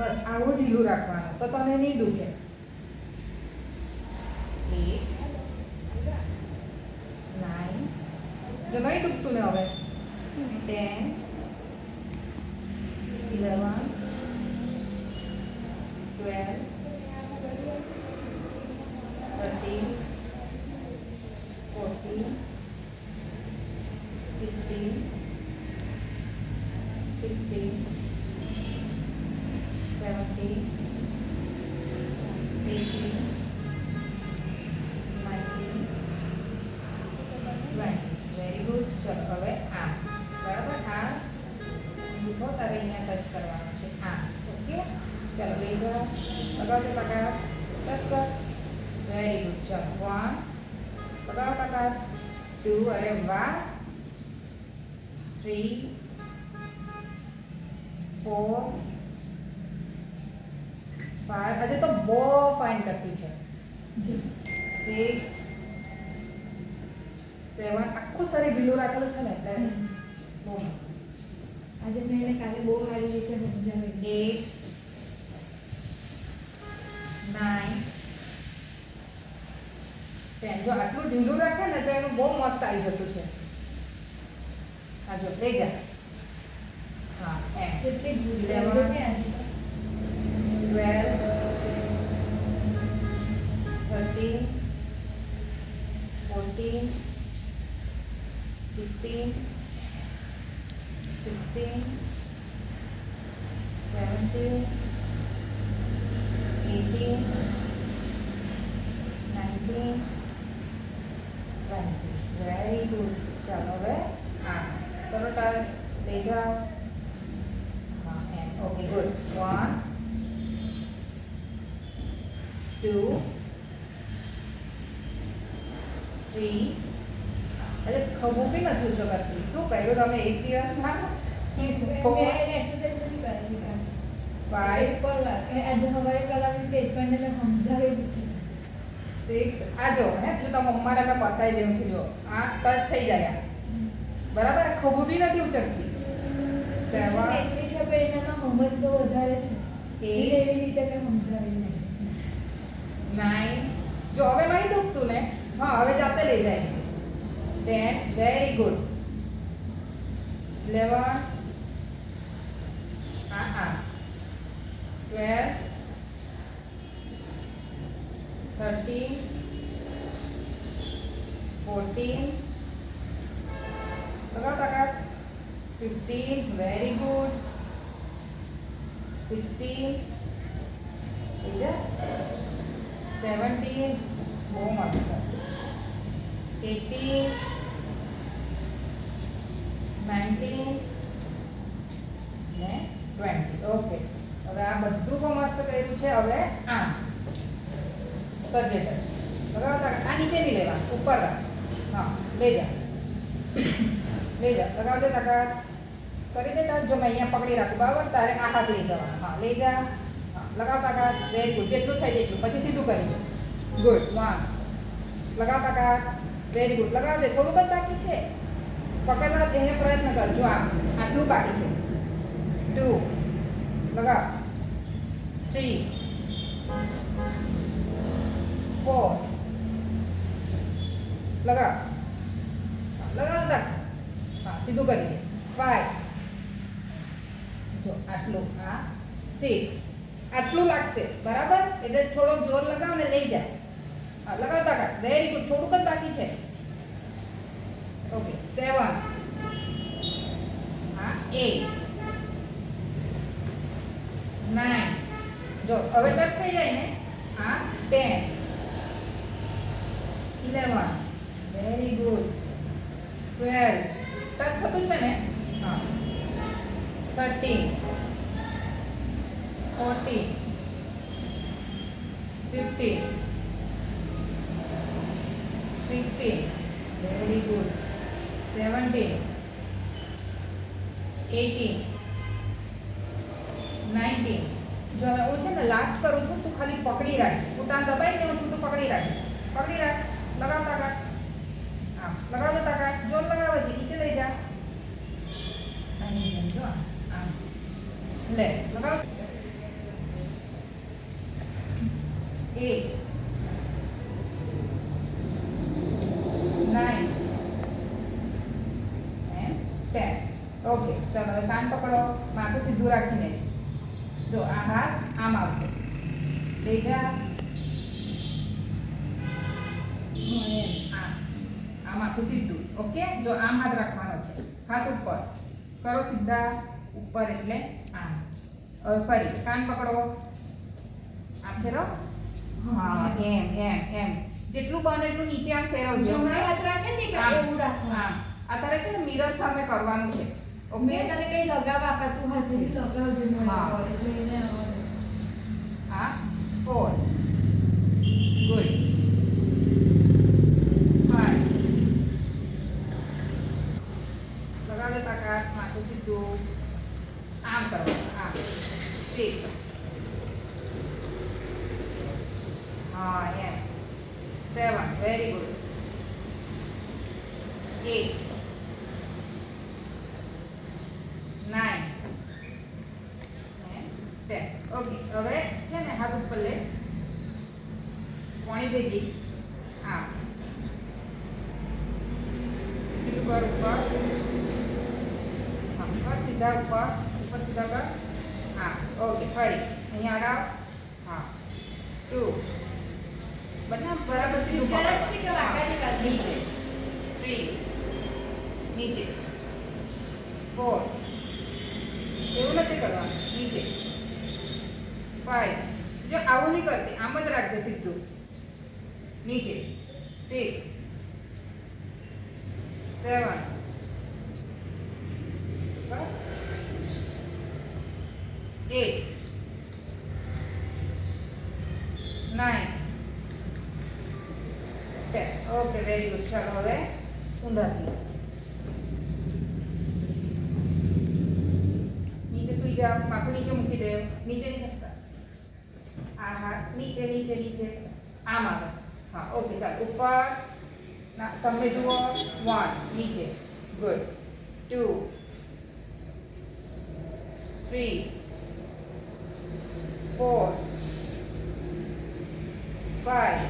બસ આવું ઢીલું રાખવાનું તો તને નહીં દુખે. 8 9 જો નહીં દુખતું ને હવે 10 11 12 13 14 15 16 17 18 19 20 વેરી ગુડ. ચલો હવે આ બરાબર આ મૂકો તારે અહીંયા ટચ કરવાનું છે આ ઓકે. ચલો લઈ જાઓ લગાવજો તાકાત ટચ કર વેરી ગુડ. ચલો 1 લગાવો તાકાત 2 અરે વાહ 3 4 5 આજે તો બહુ ફાઇન કરતી છે 6 7 આખું શરીર ઢીલું રાખેલું છે ને એટલે બહુ આજે મેં એને કાલે બહુ સારી રીતે સમજાવી 8 9 10 જો આટલું ઢીલું રાખે ને તો એનું બહુ મસ્ત આવી જતું છે. હા જો લઈ જા હા એમ કેટલી ભૂલ 11 12 13 14 15 16 17 18 19 20 વેરી ગુડ. ચાલો હવે આ કરો ટચ લઈ જાઓ હા એમ ઓકે ગુડ 1 2 3 અરે ખબર બી નથી ઊંચો કરતી. શું કર્યું તમે એક દિવસમાં મેં એને એક્સરસાઇઝ નથી કરાવી કાલે. 5 પર વાર આજે સવારે કરાવી તે પણ મેં સમજાવેલું છે 6 આ જો હે એટલે તો મમ્માને મેં બતાવી દઉં છું જો આ ટચ થઈ જાય આ. બરાબર ખબર બી નથી ઉચકતી 7 એટલી છે પણ એનામાં સમજ બહુ વધારે છે Eight. એવી રીતે મેં સમજાવેલું છે 9 જો હવે નહીં દુખતું ને હા હવે જાતે લઈ જાય 10 વેરી ગુડ 11 આ 12 13 14 લગાવ તાકાત 15 વેરી ગુડ 16 બીજા 17 બહુ મસ્ત 18 19 ને 20 ઓકે. હવે આ બધું બહુ મસ્ત કર્યું છે. હવે આમ કરજે ટચ લગાવતા આ નીચે નહીં લેવા ઉપર રાખ હા લઈ જા લગાવજે તાકાત કરી દે ટચ જો મેં અહીંયા પકડી રાખું બરાબર તારે આ હાથ લઈ જવાનો હા લઈ જા હા લગાવ તાકાત વેરી ગુડ જેટલું થાય તેટલું પછી સીધું કરી દે ગુડ 1 લગાવ તાકાત વેરી ગુડ લગાવજે થોડુંક જ બાકી છે પકડવા એને પ્રયત્ન કર જો આટલું બાકી છે 2 લગાવ 3 4 લગાવ લગાવ તક હા સીધું કરી દે 5 જો આટલું આ 6 આટલું લાગશે બરાબર એટલે થોડોક જોર લગાવ ને લઈ જા હા લગાવ તાકાત વેરી ગુડ થોડુંક જ બાકી છે ઓકે 7 હા 8 9 જો હવે ટચ થઈ જાય ને આ 10 11 વેરી ગુડ 12 ટચ થતું છે ને હા 13 14 15 16 વેરી ગુડ 17 18 19 જો હવે હું છે ને લાસ્ટ કરું છું તું ખાલી પકડી રાખ ઉતાન દબાઈ દેવું છું તું પકડી રાખ લગાવ તાકાત આમ લગાવ લે તાકાત જોર લગાવવાથી નીચે લઈ જા આની જેમ જો આમ લે લગાવ 8 9 and 10. ઓકે ચાલો હવે કાન પકડો, માથું સીધું રાખીને જ. જો આ હાથ આમ આવશે, લઈ જા આ માથું સીધું. ઓકે, જો આમ હાથ રાખવાનો છે, હાથ ઉપર કરો સીધા ઉપર એટલે આમ. હવે ફરી કાન પકડો, આમ ફેરો. હા એમ એમ એમ જેટલું બને એટલું નીચે આમ ફેરવજો. જમણા હાથ રાખે ને કે એવું રાખવાનું. આમ અત્યારે છે ને મિરર સામે કરવાનું છે. ઓકે, મેં તને કઈ લગાવવા આપા, તું હાથેથી લગાવજે મને હા. એટલે એને આ 4 ગુડ 5 લગાવજો તાકાત, માથું સીધું આમ કરવાનું આમ 6 હા એમ 7 વેરી ગુડ 8 9 10. ઓકે, હવે છે ને હાથ ઉપર લે, પોણી ભેગી આમ સીધું કર ઉપર, આમ કર સીધા ઉપર સીધા કર હા. ઓકે ફરી અહીંયા અડાવ હા 2 બધા બરાબર સીધું ઝડપથી કે વાંકાની પકડ. બાજુ. નીચે 3 નીચે 4 એવું નથી કરવાનું, નીચે 5 જો આવું નહીં કરતી, આમ જ રાખજે સીધું નીચે 6 7 8 9 10. Okay very good. ચાલો હવે ઊંધાથી નીચે સુઈ જાઓ, માથું નીચે મૂકી દે, નીચે નહીં ખસતા. આ હાથ નીચે નીચે નીચે આમ આવે હા. ઓકે ચાલો ઉપર ના સામે જુઓ 1 નીચે ગુડ 2 3 4 5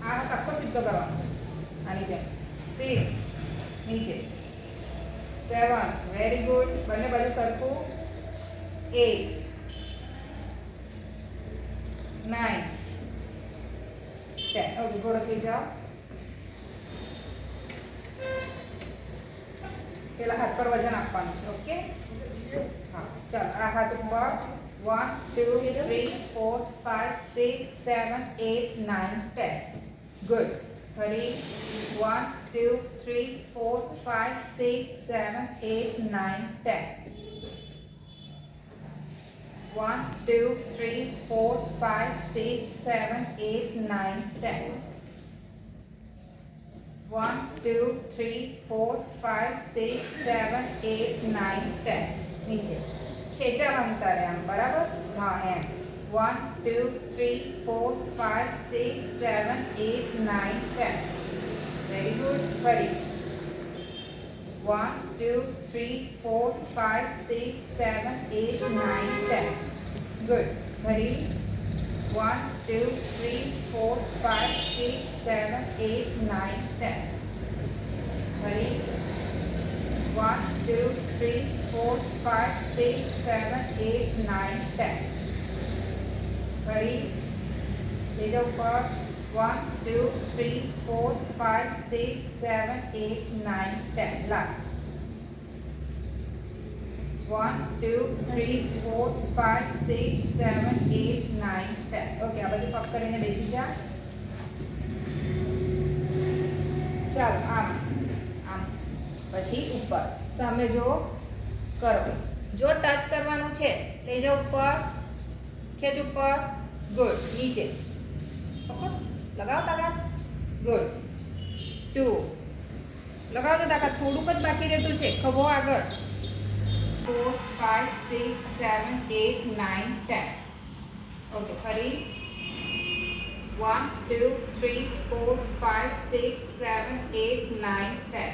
આ હાથ આખો સીધો કરવાનો આ નીચે 6 નીચે 7 વેરી ગુડ બંને બાજુ સરખું 8 9 10. ઓકે ઘોડો થઈ જાઓ, પેલા હાથ પર વજન આપવાનું છે. ઓકે હા ચાલો આ હાથ ઉપર 1 2 3 4 5 6 7 8 9 10 ગુડ. ફરી 1 2 3 4 5 6 7 8 9 10 1 2 3 4 5 6 7 8 9 10 1 2 3 4 5 6 7 8 9 10 નીચે ખેંચાવાનું તારે આમ બરાબર હા એમ 1 2 3 4 5 6 7 8 9 10 વેરી ગુડ. ફરી 1 2 3 4 5 6 7 8 9 10 ગુડ. ફરી 1 2 3 4 5 6 7 8 9 10 ફરી 1 2 3 4 5 6 7 8 9 10 ફરી લઈ જાઓ ઉપર 1 2 3 4 5 6 7 8 9 10 લાસ્ટ 1 2 3 4 5 6 7 8 9 10 ઓકે આ બધું પગ કરીને બેસી જા. ચાલો આમ આમ પછી ઉપર સામે જો કરો, જો ટચ કરવાનું છે લઈ જાઓ ઉપર, ખેંચ ઉપર ગુડ. નીચે પકડ લગાવ તાકાત ગુડ 2 લગાવજો તાકાત, થોડુંક જ બાકી રહેતું છે, ખભો આગળ 4 5 6 7 8 9 10 ઓકે ફરી 1 2 3 4 5 6 7 8 9 10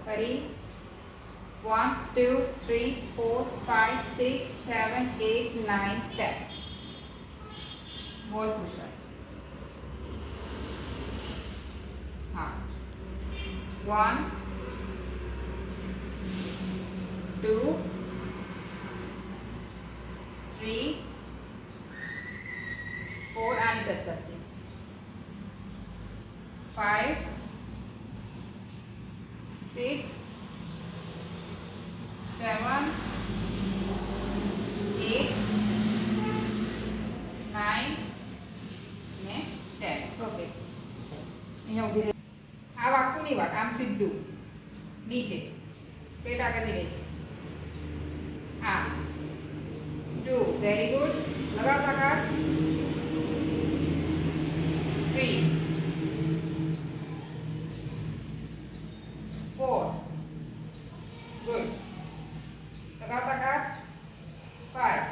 ફરી 1 2 3 4 5 6 7 8 9 10 more push-ups 1 2 3 4 આની ટચ કરતી 5 6 7 8 9 ને 10 ઓકે અહીંયા ઉભી રહે આ વાક્યુંની વાત આમ સીધું નીચે પેટ આગળ રહે છે આ 2 વેરી ગુડ લગાવતા કાઢ 3 4 ગુડ લગાવતા કાઢ 5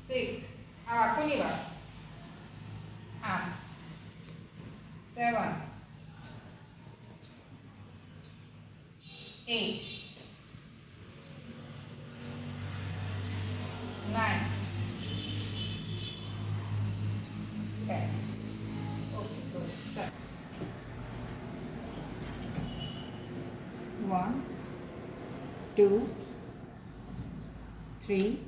6 આ વાક્યોની વાત આમ 7 8 9 10 ઓકે ગુડ ચાલ 1 2 3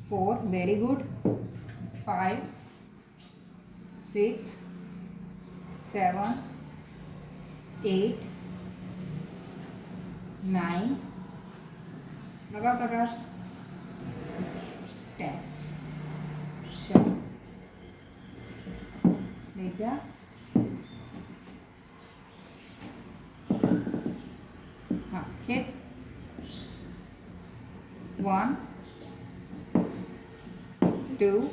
4 very good 5 6 7 8 9 लगाओ तक 10 चलो ले जा हाँ hit 1 2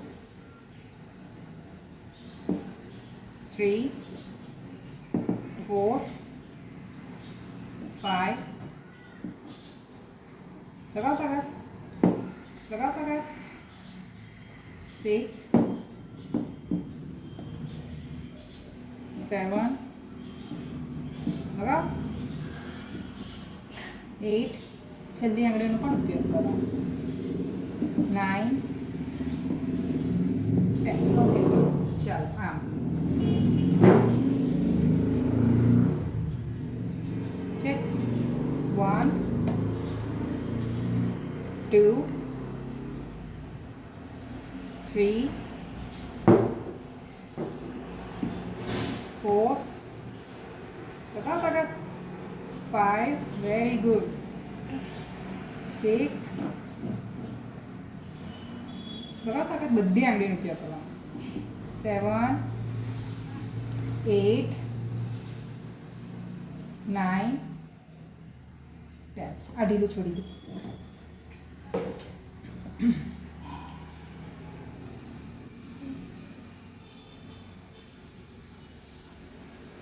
3 4 5 लगाओ तक 6 7 लगाओ 8 છેલ્લી આંગળીનો પણ ઉપયોગ કરો 9 10 ઓકે ગુડ ચાલો આમ છે 1 2 3 4 लगाओ तक 5 very good 6 लगाओ तक बधी आंगळीनो उपयोग करવાનો 7 8 9 10 આ ઢીલું છોડી દો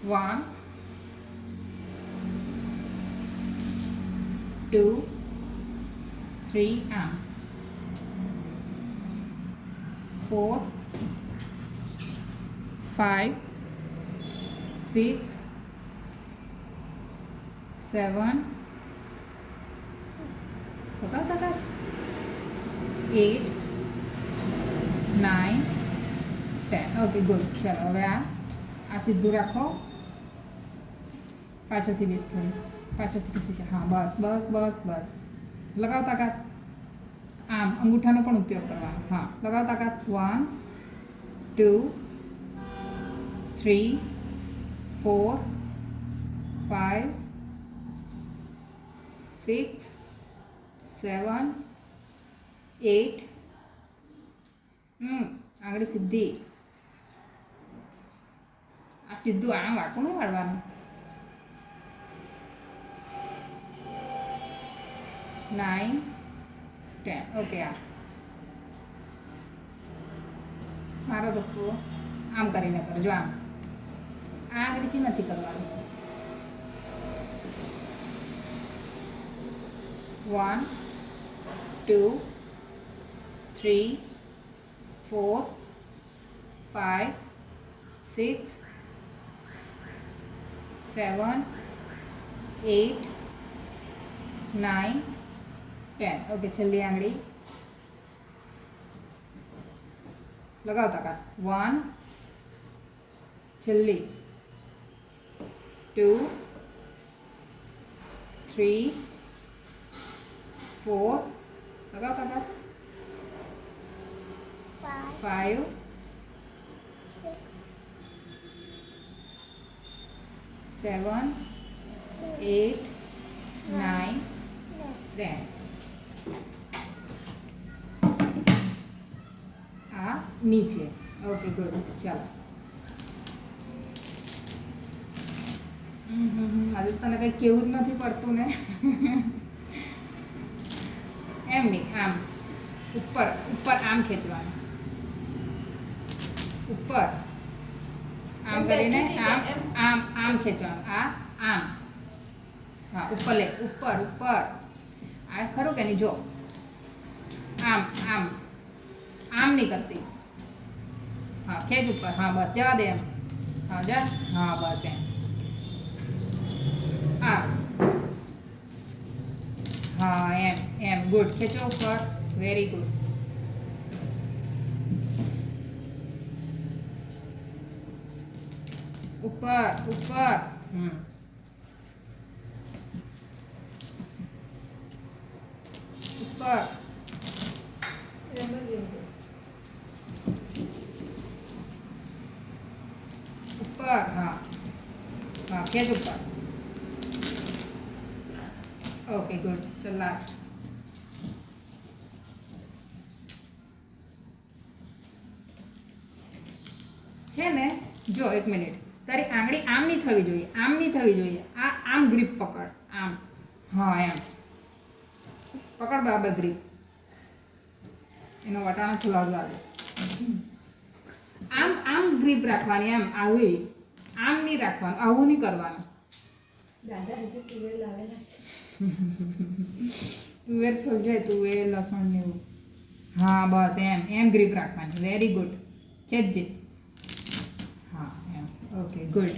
1 2 3 arm 4 5 6 7 बताओ तक 8 9 10 ओके गुड चलो હવે આ સીધું રાખો પાછળથી બેસ થોડી પાછળથી ખસી છે હા બસ બસ બસ બસ લગાવ તાકાત આમ અંગૂઠાનો પણ ઉપયોગ કરવાનો હા લગાવ તાકાત 1 2 3 4 5 6 7 8 આંગળી સીધી આ સીધું આ વાટું નહીં વાળવાનું 9 10 ઓકે આ મારો ધક્કો આમ કરીને કરજો આમ આ આંગળીથી નથી કરવાનું 1 2 3 4 5 6 7 8 9 10 ઓકે છેલ્લી આંગળી લગાવ તાકાત 1 છેલ્લી 2 3 4 લગાવ તાકાત 5 7 8 9 10 આ નીચે ઓકે ગુડ ચાલો આજે તને કંઈ કેવું જ નથી પડતું ને એમ નહીં આમ ઉપર ઉપર આમ ખેંચવાનું ઉપર આમ કરીને આમ આમ આમ ખેંચવાનું આ આમ હા ઉપર લે ઉપર ઉપર આ ખરું કે નહીં જો આમ આમ આમ નહીં કરતી હા ખેંચ ઉપર હા બસ જવા દે એમ હા જા હા બસ એમ આ હા એમ એમ ગુડ ખેંચો ઉપર વેરી ગુડ ઉપર ઉપર ઉપર ઉપર હા હા ખેંચ ઉપર ઓકે ગુડ ચલ લાસ્ટ છે ને જો એક મિનિટ તારી આંગળી આમ નહીં થવી જોઈએ આમ નહીં થવી જોઈએ આ આમ ગ્રીપ પકડ આમ હા એમ પકડ બરાબર ગ્રીપ એનો વટાણો છોલાવજો આવે આમ આમ ગ્રીપ રાખવાની એમ આવી આમ નહીં રાખવાનું આવું નહીં કરવાનું દાદા હજુ તુવેર લાવેલા છે તુવેર છોલજે તુવેર લસણ ને એવું હા બસ એમ એમ ગ્રીપ રાખવાની વેરી ગુડ ખેંચજે હા એમ ઓકે ગુડ